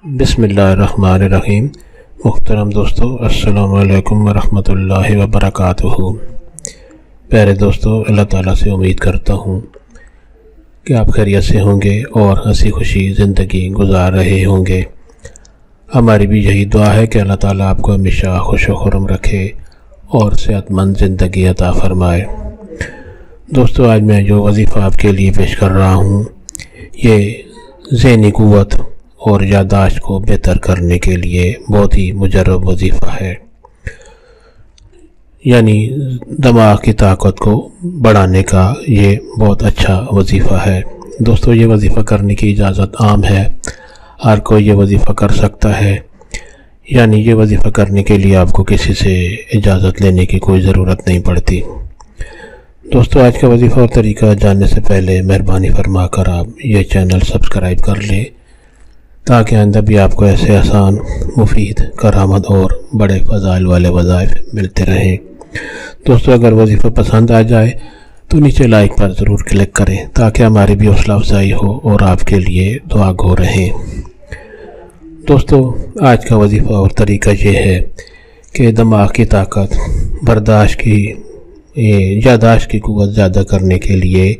بسم اللہ الرحمن الرحیم۔ محترم دوستو، السلام علیکم ورحمۃ اللہ وبرکاتہ۔ پیارے دوستو، اللہ تعالیٰ سے امید کرتا ہوں کہ آپ خیریت سے ہوں گے اور ہنسی خوشی زندگی گزار رہے ہوں گے۔ ہماری بھی یہی دعا ہے کہ اللہ تعالیٰ آپ کو ہمیشہ خوش و خرم رکھے اور صحت مند زندگی عطا فرمائے۔ دوستو، آج میں جو وظیفہ آپ کے لیے پیش کر رہا ہوں یہ ذہنی قوت اور یادداشت کو بہتر کرنے کے لیے بہت ہی مجرب وظیفہ ہے، یعنی دماغ کی طاقت کو بڑھانے کا یہ بہت اچھا وظیفہ ہے۔ دوستو، یہ وظیفہ کرنے کی اجازت عام ہے، ہر کوئی یہ وظیفہ کر سکتا ہے، یعنی یہ وظیفہ کرنے کے لیے آپ کو کسی سے اجازت لینے کی کوئی ضرورت نہیں پڑتی۔ دوستو، آج کا وظیفہ اور طریقہ جاننے سے پہلے مہربانی فرما کر آپ یہ چینل سبسکرائب کر لیں تاکہ آئندہ بھی آپ کو ایسے آسان، مفید، کارآمد اور بڑے فضائل والے وظائف ملتے رہیں۔ دوستو، اگر وظیفہ پسند آ جائے تو نیچے لائک پر ضرور کلک کریں تاکہ ہماری بھی حوصلہ افزائی ہو اور آپ کے لیے دعا گو رہیں۔ دوستو، آج کا وظیفہ اور طریقہ یہ ہے کہ دماغ کی طاقت، یادداشت کی قوت زیادہ کرنے کے لیے،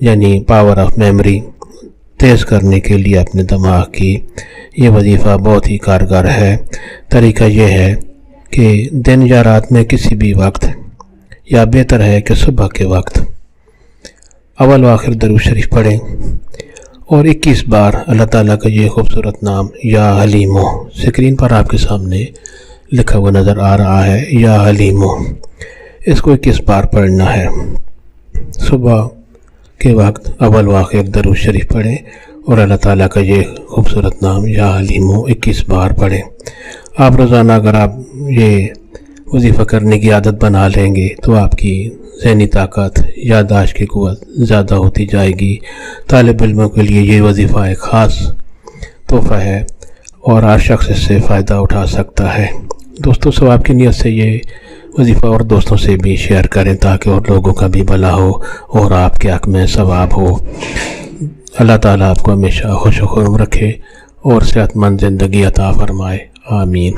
یعنی پاور آف میموری تیز کرنے کے لیے اپنے دماغ کی، یہ وظیفہ بہت ہی کارگر ہے۔ طریقہ یہ ہے کہ دن یا رات میں کسی بھی وقت، یا بہتر ہے کہ صبح کے وقت، اول و آخر درود شریف پڑھیں اور 21 بار اللہ تعالیٰ کا یہ خوبصورت نام یا حلیمو، اسکرین پر آپ کے سامنے لکھا ہوا نظر آ رہا ہے، یا حلیمو، اس کو 21 بار پڑھنا ہے۔ صبح کے وقت اول و آخر درود شریف پڑھیں اور اللہ تعالیٰ کا یہ خوبصورت نام یا حلیمو 21 بار پڑھیں۔ آپ روزانہ اگر آپ یہ وظیفہ کرنے کی عادت بنا لیں گے تو آپ کی ذہنی طاقت، یادداشت کی قوت زیادہ ہوتی جائے گی۔ طالب علموں کے لیے یہ وظیفہ ایک خاص تحفہ ہے اور ہر شخص اس سے فائدہ اٹھا سکتا ہے۔ دوستو، ثواب کی نیت سے یہ وظیفہ اور دوستوں سے بھی شیئر کریں تاکہ اور لوگوں کا بھی بھلا ہو اور آپ کے حق میں ثواب ہو۔ اللہ تعالیٰ آپ کو ہمیشہ خوش و خرم رکھے اور صحت مند زندگی عطا فرمائے، آمین۔